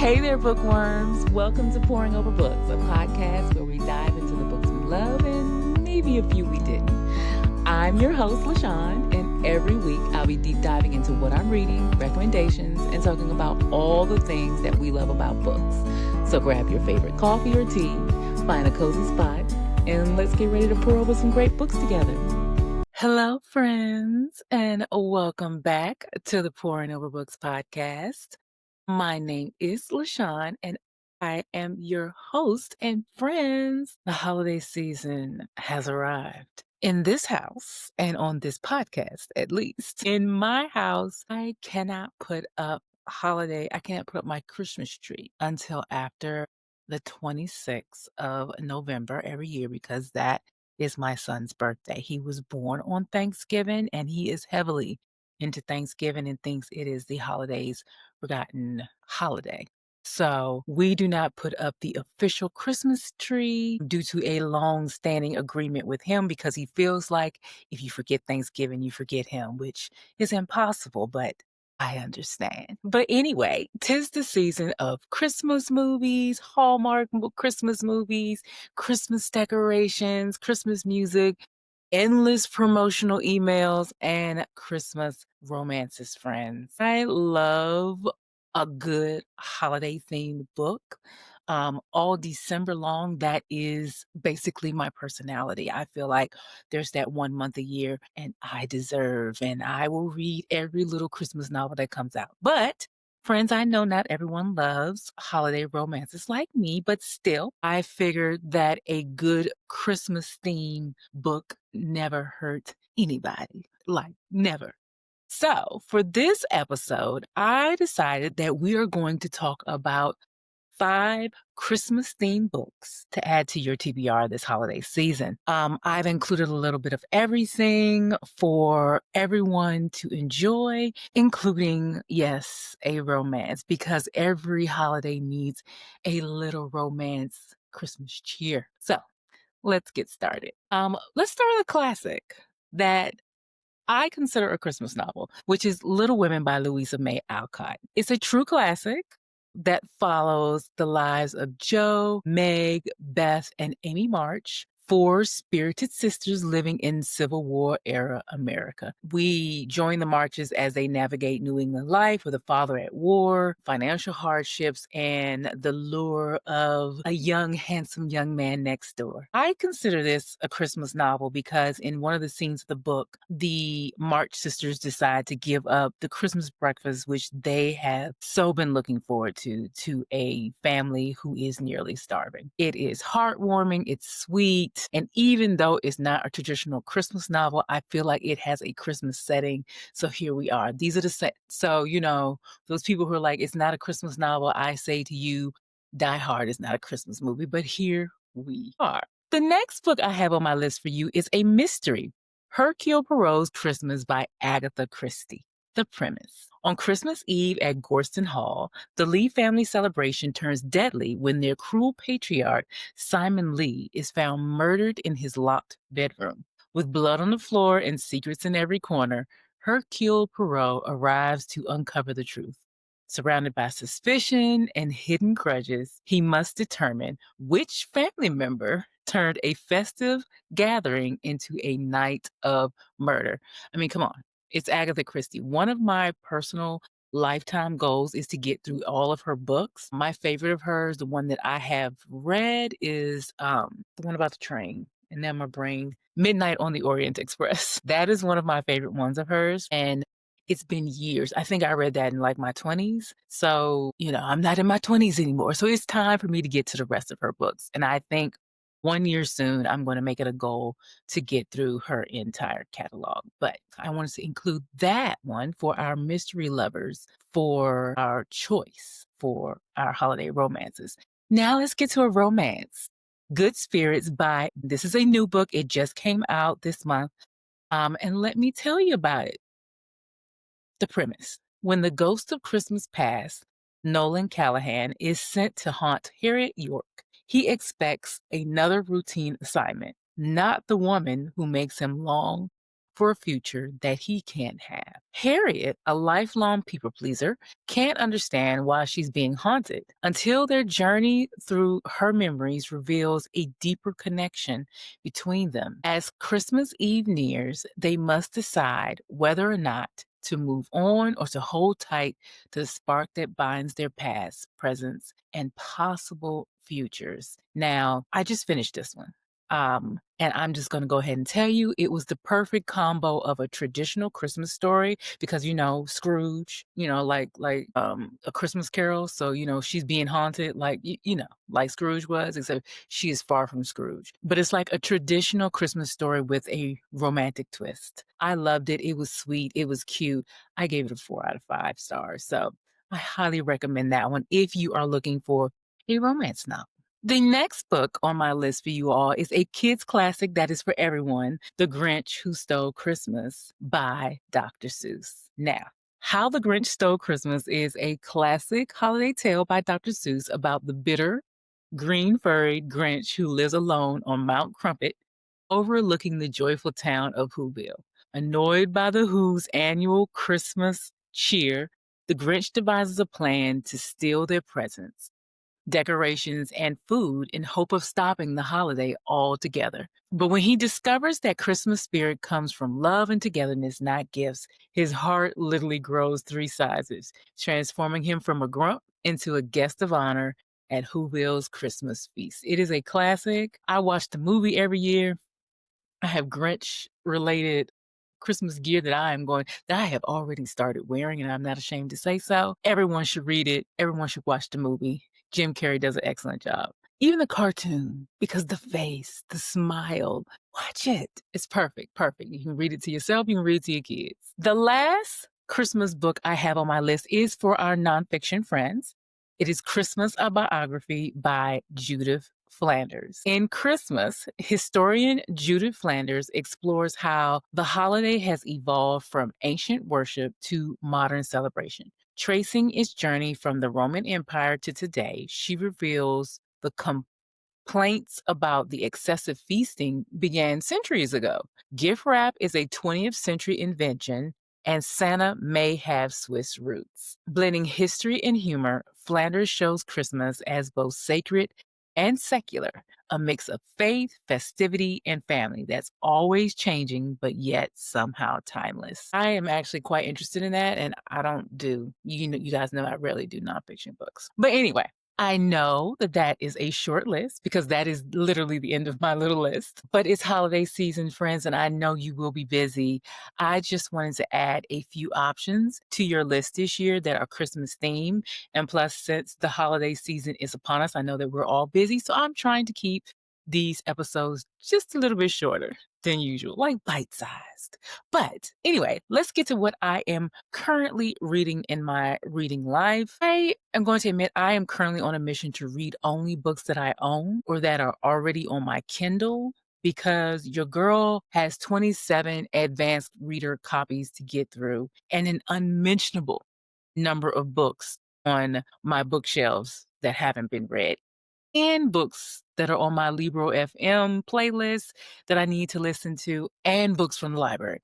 Hey there, bookworms. Welcome to Pouring Over Books, a podcast where we dive into the books we love and maybe a few we didn't. I'm your host, LaShawn, and every week I'll be deep diving into what I'm reading, recommendations, and talking about all the things that we love about books. So grab your favorite coffee or tea, find a cozy spot, and let's get ready to pour over some great books together. Hello, friends, and welcome back to the Pouring Over Books podcast. My name is LaShawn, and I am your host. And friends, the holiday season has arrived. In this house, and on this podcast at least, in my house, I cannot put up my Christmas tree until after the 26th of November every year because that is my son's birthday. He was born on Thanksgiving, and he is heavily into Thanksgiving and thinks it is the holiday's forgotten holiday. So we do not put up the official Christmas tree due to a long-standing agreement with him because he feels like if you forget Thanksgiving, you forget him, which is impossible, but I understand. But anyway, 'tis the season of Christmas movies, Christmas movies, Christmas decorations, Christmas music, endless promotional emails, and Christmas romances, friends. I love a good holiday themed book. All December long, that is basically my personality. I feel like there's that 1 month a year and I deserve, and I will read every little Christmas novel that comes out. But friends, I know not everyone loves holiday romances like me, but still, I figured that a good Christmas theme book never hurt anybody. Like, never. So, for this episode, I decided that we are going to talk about 5 Christmas themed books to add to your TBR this holiday season. I've included a little bit of everything for everyone to enjoy, including, yes, a romance, because every holiday needs a little romance Christmas cheer. So let's get started. Let's start with a classic that I consider a Christmas novel, which is Little Women by Louisa May Alcott. It's a true classic that follows the lives of Jo, Meg, Beth, and Amy March, 4 spirited sisters living in Civil War era America. We join the Marches as they navigate New England life with a father at war, financial hardships, and the lure of a young, handsome young man next door. I consider this a Christmas novel because in one of the scenes of the book, the March sisters decide to give up the Christmas breakfast, which they have so been looking forward to a family who is nearly starving. It is heartwarming, it's sweet, and even though it's not a traditional Christmas novel, I feel like it has a Christmas setting. So here we are. These are the set. So, those people who are like, it's not a Christmas novel, I say to you, Die Hard is not a Christmas movie, but here we are. The next book I have on my list for you is a mystery, Hercule Poirot's Christmas by Agatha Christie. The premise. On Christmas Eve at Gorston Hall, the Lee family celebration turns deadly when their cruel patriarch, Simon Lee, is found murdered in his locked bedroom. With blood on the floor and secrets in every corner, Hercule Poirot arrives to uncover the truth. Surrounded by suspicion and hidden grudges, he must determine which family member turned a festive gathering into a night of murder. I mean, come on. It's Agatha Christie. One of my personal lifetime goals is to get through all of her books. My favorite of hers, the one that I have read, is the one about the train. And then my brain, Midnight on the Orient Express. That is one of my favorite ones of hers. And it's been years. I think I read that in like my 20s. So, I'm not in my 20s anymore. So it's time for me to get to the rest of her books. And I think one year soon, I'm going to make it a goal to get through her entire catalog. But I wanted to include that one for our mystery lovers for our choice for our holiday romances. Now let's get to a romance. Good Spirits this is a new book. It just came out this month. And let me tell you about it. The premise. When the ghost of Christmas past, Nolan Callahan, is sent to haunt Harriet York, he expects another routine assignment, not the woman who makes him long for a future that he can't have. Harriet, a lifelong people pleaser, can't understand why she's being haunted until their journey through her memories reveals a deeper connection between them. As Christmas Eve nears, they must decide whether or not to move on or to hold tight to the spark that binds their past, presents, and possible futures. Now, I just finished this one. And I'm just going to go ahead and tell you it was the perfect combo of a traditional Christmas story because Scrooge, a Christmas Carol, so she's being haunted like like Scrooge was, except she is far from Scrooge. But it's like a traditional Christmas story with a romantic twist. I loved it. It was sweet. It was cute. I gave it a 4 out of 5 stars. So I highly recommend that one if you are looking for a romance novel. The next book on my list for you all is a kids' classic that is for everyone, The Grinch Who Stole Christmas by Dr. Seuss. Now, How the Grinch Stole Christmas is a classic holiday tale by Dr. Seuss about the bitter, green-furred Grinch who lives alone on Mount Crumpet, overlooking the joyful town of Whoville. Annoyed by the Who's annual Christmas cheer, the Grinch devises a plan to steal their presents, decorations, and food in hope of stopping the holiday altogether. But when he discovers that Christmas spirit comes from love and togetherness, not gifts, his heart literally grows 3 sizes, transforming him from a grump into a guest of honor at Whoville's Christmas feast. It is a classic. I watch the movie every year. I have Grinch related Christmas gear that I have already started wearing, and I'm not ashamed to say so. Everyone should read it. Everyone should watch the movie. Jim Carrey does an excellent job. Even the cartoon, because the face, the smile, watch it. It's perfect, perfect. You can read it to yourself, you can read it to your kids. The last Christmas book I have on my list is for our nonfiction friends. It is Christmas, a Biography by Judith Flanders. In Christmas, historian Judith Flanders explores how the holiday has evolved from ancient worship to modern celebration. Tracing its journey from the Roman Empire to today, she reveals the complaints about the excessive feasting began centuries ago. Gift wrap is a 20th century invention, and Santa may have Swiss roots. Blending history and humor, Flanders shows Christmas as both sacred and secular, a mix of faith, festivity, and family that's always changing, but yet somehow timeless. I am actually quite interested in that, and I don't do, you guys know I rarely do nonfiction books. But anyway, I know that that is a short list because that is literally the end of my little list. But it's holiday season, friends, and I know you will be busy. I just wanted to add a few options to your list this year that are Christmas themed. And plus, since the holiday season is upon us, I know that we're all busy. So I'm trying to keep these episodes just a little bit shorter than usual, like bite-sized. But anyway, let's get to what I am currently reading in my reading life. I am going to admit I am currently on a mission to read only books that I own or that are already on my Kindle, because your girl has 27 advanced reader copies to get through and an unmentionable number of books on my bookshelves that haven't been read, and books that are on my Libro FM playlist that I need to listen to, and books from the library.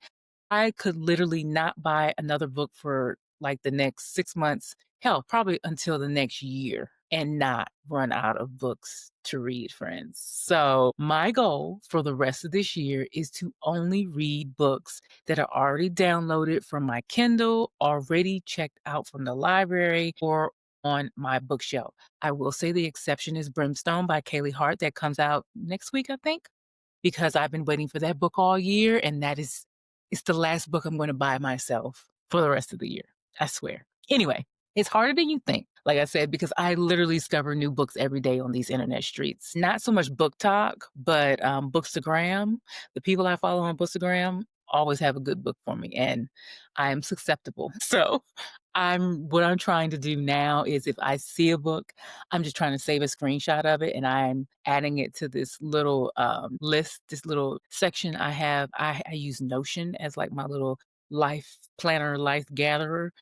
I could literally not buy another book for like the next 6 months, hell, probably until the next year, and not run out of books to read, friends. So my goal for the rest of this year is to only read books that are already downloaded from my Kindle, already checked out from the library, or on my bookshelf. I will say the exception is Brimstone by Kaylee Hart that comes out next week, I think, because I've been waiting for that book all year, and it's the last book I'm going to buy myself for the rest of the year. I swear. Anyway, it's harder than you think, like I said, because I literally discover new books every day on these internet streets. Not so much book talk, but Bookstagram. The people I follow on Bookstagram always have a good book for me, and I am susceptible. So what I'm trying to do now is if I see a book, I'm just trying to save a screenshot of it, and I'm adding it to this little list, this little section I have. I use Notion as like my little life planner, life gatherer.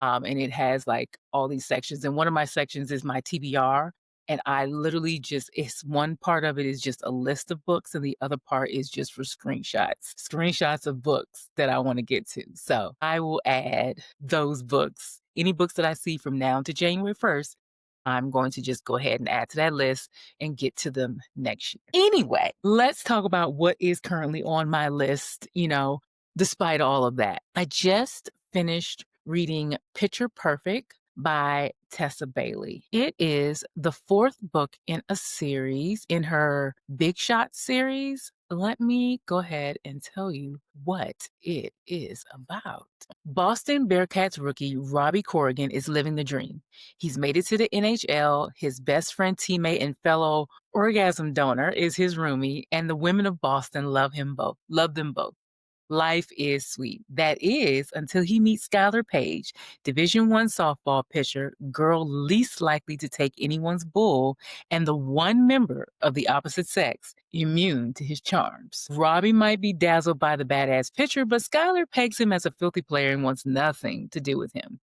And it has like all these sections. And one of my sections is my TBR. And I literally just, it's one part of it is just a list of books, and the other part is just for screenshots of books that I want to get to. So I will add those books, any books that I see from now to January 1st. I'm going to just go ahead and add to that list and get to them next year. Anyway, let's talk about what is currently on my list, despite all of that. I just finished reading Picture Perfect by Tessa Bailey. It is the fourth book in a series in her Big Shot series. Let me go ahead and tell you what it is about. Boston Bearcats rookie Robbie Corrigan is living the dream. He's made it to the NHL. His best friend, teammate, and fellow orgasm donor is his roomie, and the women of Boston love them both. Life is sweet. That is until he meets Skylar Page, Division I softball pitcher, girl least likely to take anyone's bull, and the one member of the opposite sex immune to his charms. Robbie might be dazzled by the badass pitcher, but Skylar pegs him as a filthy player and wants nothing to do with him.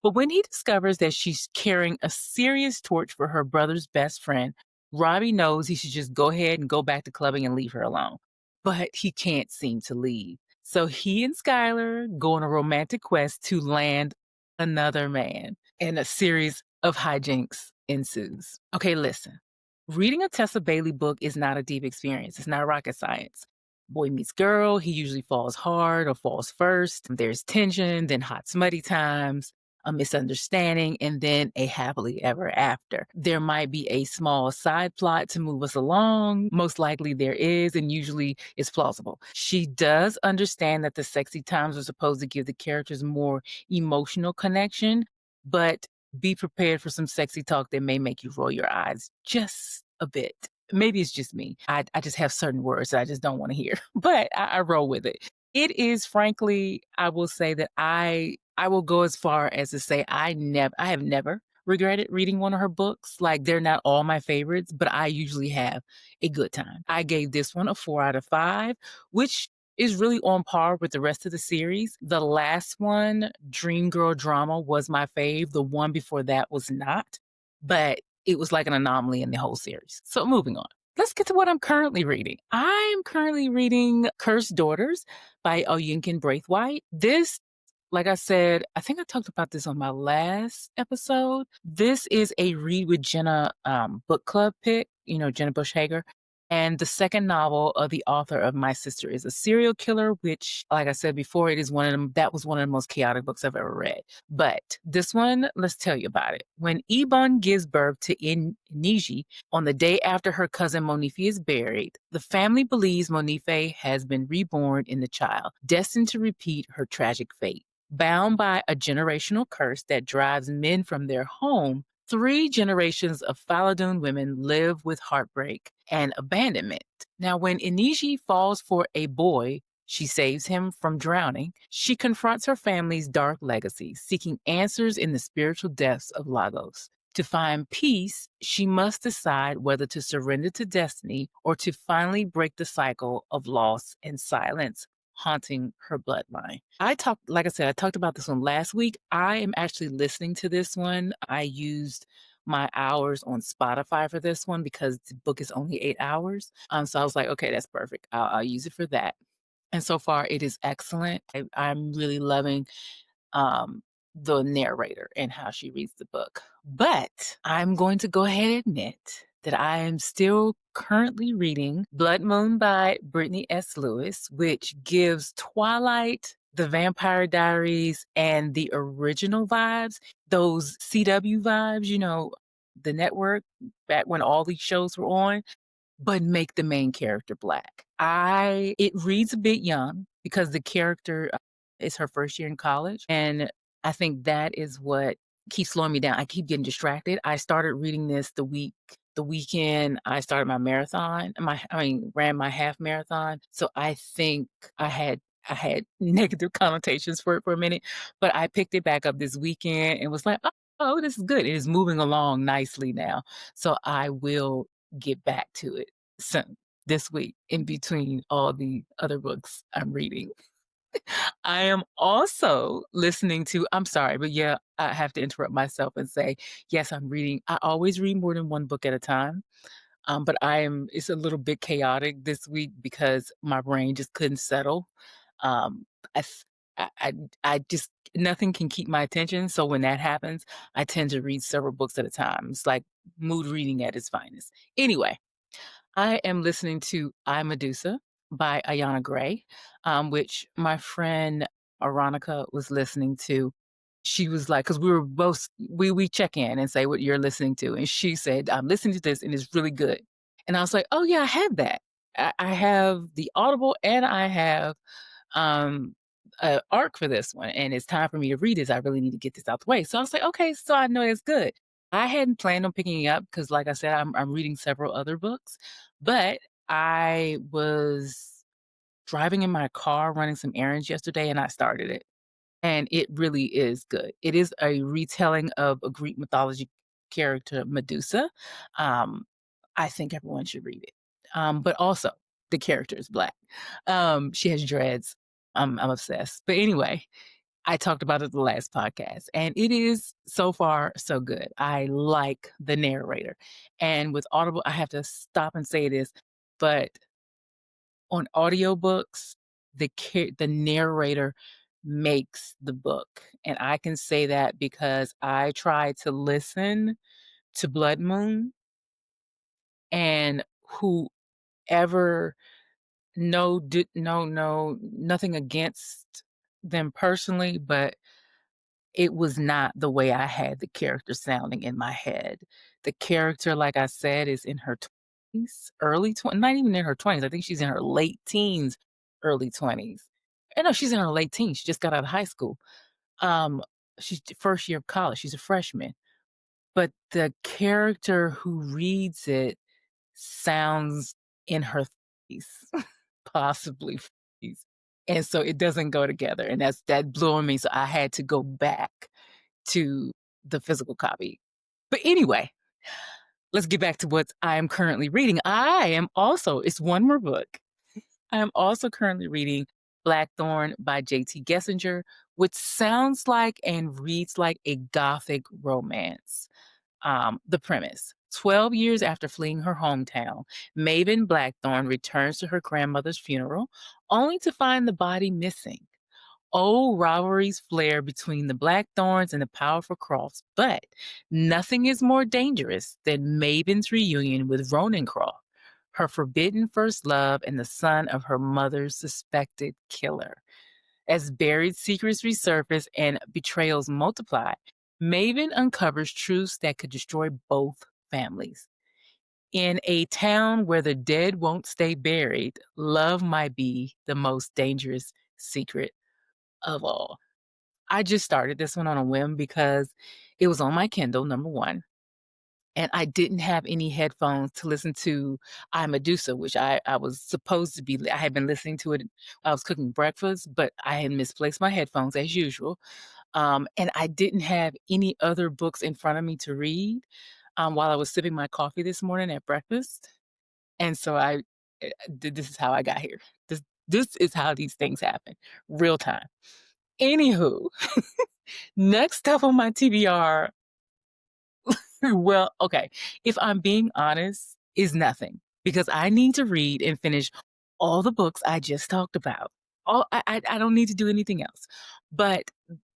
But when he discovers that she's carrying a serious torch for her brother's best friend, Robbie knows he should just go ahead and go back to clubbing and leave her alone. But he can't seem to leave. So he and Skylar go on a romantic quest to land another man, and a series of hijinks ensues. Okay, listen. Reading a Tessa Bailey book is not a deep experience. It's not rocket science. Boy meets girl, he usually falls hard or falls first. There's tension, then hot smutty times, a misunderstanding, and then a happily ever after. There might be a small side plot to move us along. Most likely there is, and usually it's plausible. She does understand that the sexy times are supposed to give the characters more emotional connection, but be prepared for some sexy talk that may make you roll your eyes just a bit. Maybe it's just me. I just have certain words that I just don't want to hear, but I roll with it. It is, frankly, I will say that I will go as far as to say I have never regretted reading one of her books. Like, they're not all my favorites, but I usually have a good time. I gave this one a 4 out of 5, which is really on par with the rest of the series. The last one, Dream Girl Drama, was my fave. The one before that was not, but it was like an anomaly in the whole series. So moving on. Let's get to what I'm currently reading. I'm currently reading Cursed Daughters by Oyinkan Braithwaite. This, like I said, I think I talked about this on my last episode. This is a Read with Jenna book club pick, Jenna Bush Hager. And the second novel of the author of My Sister is a Serial Killer, which, like I said before, that was one of the most chaotic books I've ever read. But this one, let's tell you about it. When Ibon gives birth to Iniji on the day after her cousin Monife is buried, the family believes Monife has been reborn in the child, destined to repeat her tragic fate. Bound by a generational curse that drives men from their home, 3 generations of Faladun women live with heartbreak and abandonment. Now, when Iniji falls for a boy, she saves him from drowning. She confronts her family's dark legacy, seeking answers in the spiritual depths of Lagos. To find peace, she must decide whether to surrender to destiny or to finally break the cycle of loss and silence haunting her bloodline. I talked about this one last week. I am actually listening to this one. I used my hours on Spotify for this one because the book is only 8 hours. So I was like, okay, that's perfect. I'll use it for that. And so far, it is excellent. I'm really loving the narrator and how she reads the book. But I'm going to go ahead and admit that I am still currently reading Blood Moon by Brittany S. Lewis, which gives Twilight, The Vampire Diaries, and the original vibes, those CW vibes, the network back when all these shows were on, but make the main character Black. It reads a bit young because the character is her first year in college, and I think that is what keeps slowing me down. I keep getting distracted. I started reading this the weekend I started my marathon. Ran my half marathon. So I think I had negative connotations for it for a minute, but I picked it back up this weekend and was like, oh, this is good. It is moving along nicely now. So I will get back to it soon this week in between all the other books I'm reading. I am also listening to I'm sorry, but yeah, I have to interrupt myself and say, yes, I'm reading I always read more than one book at a time. But it's a little bit chaotic this week because my brain just couldn't settle. Um, I, f- I just, nothing can keep my attention. So when that happens, I tend to read several books at a time. It's like mood reading at its finest. Anyway, I am listening to I Medusa by Ayana Gray, which my friend Aronica was listening to. She was like, because we were both we check in and say what you're listening to, and she said, "I'm listening to this, and it's really good." And I was like, "Oh yeah, I have that. I have the Audible, and I have um a arc for this one, and it's time for me to read this. I really need to get this out the way." So I was like, "Okay, so I know it's good." I hadn't planned on picking it up because, like I said, I'm reading several other books, but I was driving in my car running some errands yesterday, and I started it, and it really is good. It is a retelling of a Greek mythology character, Medusa. Um, I think everyone should read it. But also, the character is black. She has dreads. I'm obsessed. But anyway, I talked about it the last podcast, and it is so far so good. I like the narrator. And with Audible, I have to stop and say this, but on audiobooks, the narrator makes the book. And I can say that because I tried to listen to Blood Moon, and whoever no, nothing against them personally, but it was not the way I had the character sounding in my head. The character, like I said, is in her 20s, early 20s, not even in her 20s. I think she's in her late teens, early 20s. No, she's in her late teens. She just got out of high school. Um, she's first year of college. She's a freshman. But the character who reads it sounds in her 30s, possibly 40s. And so it doesn't go together. And that blew on me. So I had to go back to the physical copy. But anyway, let's get back to what I am currently reading. It's one more book. I am also currently reading Blackthorn by J.T. Gessinger, which sounds like and reads like a gothic romance. The premise: 12 years after fleeing her hometown, Maven Blackthorn returns to her grandmother's funeral only to find the body missing. Old rivalries flare between the Blackthorns and the powerful Crofts, but nothing is more dangerous than Maven's reunion with Ronencroft, her forbidden first love and the son of her mother's suspected killer. As buried secrets resurface and betrayals multiply, Maven uncovers truths that could destroy both families. In a town where the dead won't stay buried, love might be the most dangerous secret of all. I just started this one on a whim because it was on my Kindle, number one, and I didn't have any headphones to listen to I Medusa, which I was supposed to be. I had been listening to it while I was cooking breakfast, but I had misplaced my headphones as usual. And I didn't have any other books in front of me to read while I was sipping my coffee this morning at breakfast. And so this is how I got here. This is how these things happen, real time. Anywho, next up on my TBR, well, okay, if I'm being honest, is nothing because I need to read and finish all the books I just talked about. I don't need to do anything else. But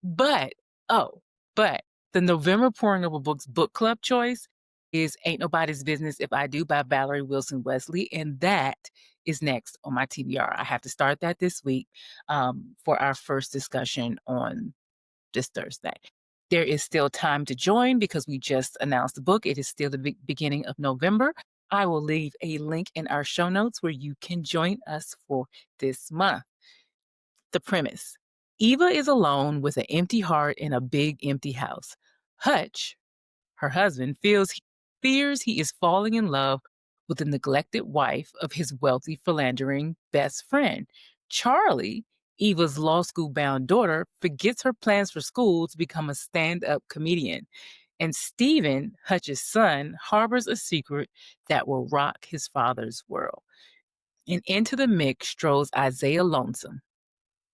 but oh, but the November Pouring Over Books book club choice is Ain't Nobody's Business If I Do by Valerie Wilson Wesley, and that is next on my TBR. I have to start that this week for our first discussion on this Thursday. There is still time to join because we just announced the book. It is still the beginning of November. I will leave a link in our show notes where you can join us for this month. The premise: Eva is alone with an empty heart in a big empty house. Hutch, her husband, fears he is falling in love with the neglected wife of his wealthy philandering best friend. Charlie, Eva's law school bound daughter, forgets her plans for school to become a stand up comedian. And Stephen, Hutch's son, harbors a secret that will rock his father's world. And into the mix strolls Isaiah Lonesome,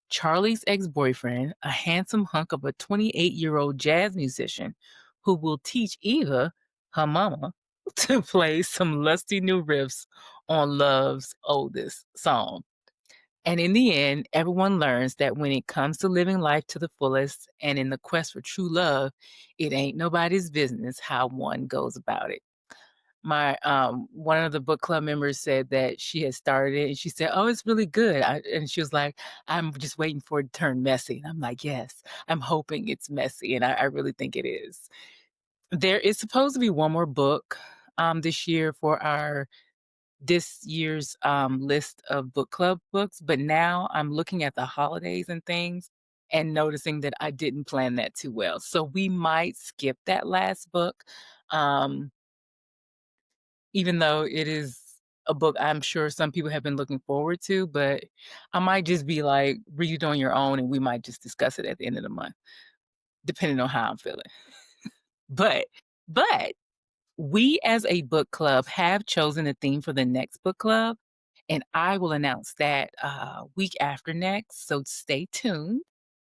Charlie's ex-boyfriend, a handsome hunk of a 28-year-old jazz musician who will teach Eva, her mama, to play some lusty new riffs on love's oldest song. And in the end, everyone learns that when it comes to living life to the fullest and in the quest for true love, it ain't nobody's business how one goes about it. My one of the book club members said that she had started it and she said, "Oh, it's really good." And she was like, "I'm just waiting for it to turn messy." And I'm like, "Yes, I'm hoping it's messy." And I really think it is. There is supposed to be one more book this year for our this year's list of book club books, but now I'm looking at the holidays and things and noticing that I didn't plan that too well. So we might skip that last book. Um, even though it is a book I'm sure some people have been looking forward to, but I might just be like, read it on your own and we might just discuss it at the end of the month, depending on how I'm feeling. But but we as a book club have chosen a theme for the next book club, and I will announce that week after next. So stay tuned.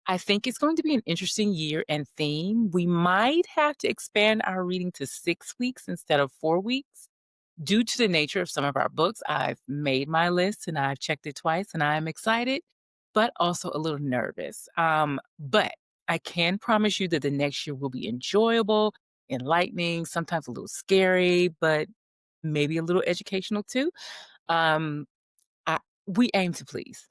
I think it's going to be an interesting year and theme. We might have to expand our reading to 6 weeks instead of 4 weeks. Due to the nature of some of our books, I've made my list and I've checked it twice, and I'm excited, but also a little nervous. But I can promise you that the next year will be enjoyable, enlightening, sometimes a little scary, but maybe a little educational too. Um, we aim to please.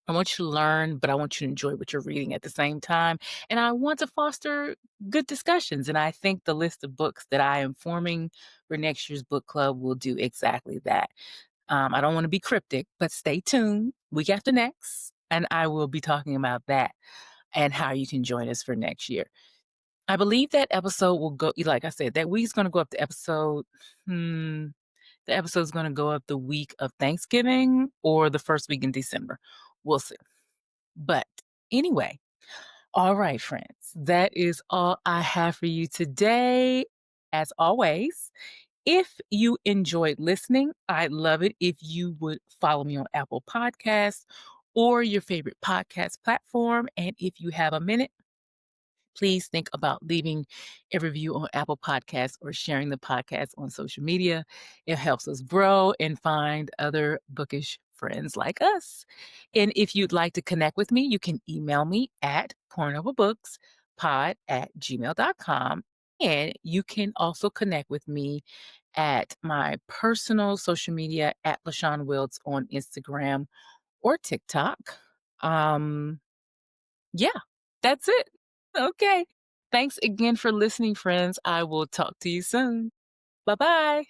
I want you to learn, but I want you to enjoy what you're reading at the same time. And I want to foster good discussions. And I think the list of books that I am forming for next year's book club will do exactly that. I don't want to be cryptic, but stay tuned week after next. And I will be talking about that and how you can join us for next year. I believe that episode will go, like I said, that week's going to go up to episode. The episode's going to go up the week of Thanksgiving or the first week in December. We'll see. But anyway, all right, friends, that is all I have for you today. As always, if you enjoyed listening, I'd love it if you would follow me on Apple Podcasts or your favorite podcast platform. And if you have a minute, please think about leaving a review on Apple Podcasts or sharing the podcast on social media. It helps us grow and find other bookish friends like us. And if you'd like to connect with me, you can email me at pornoverbooks.pod@gmail.com. And you can also connect with me at my personal social media at LaShawn Wilds on Instagram or TikTok. Yeah, that's it. Okay. Thanks again for listening, friends. I will talk to you soon. Bye bye.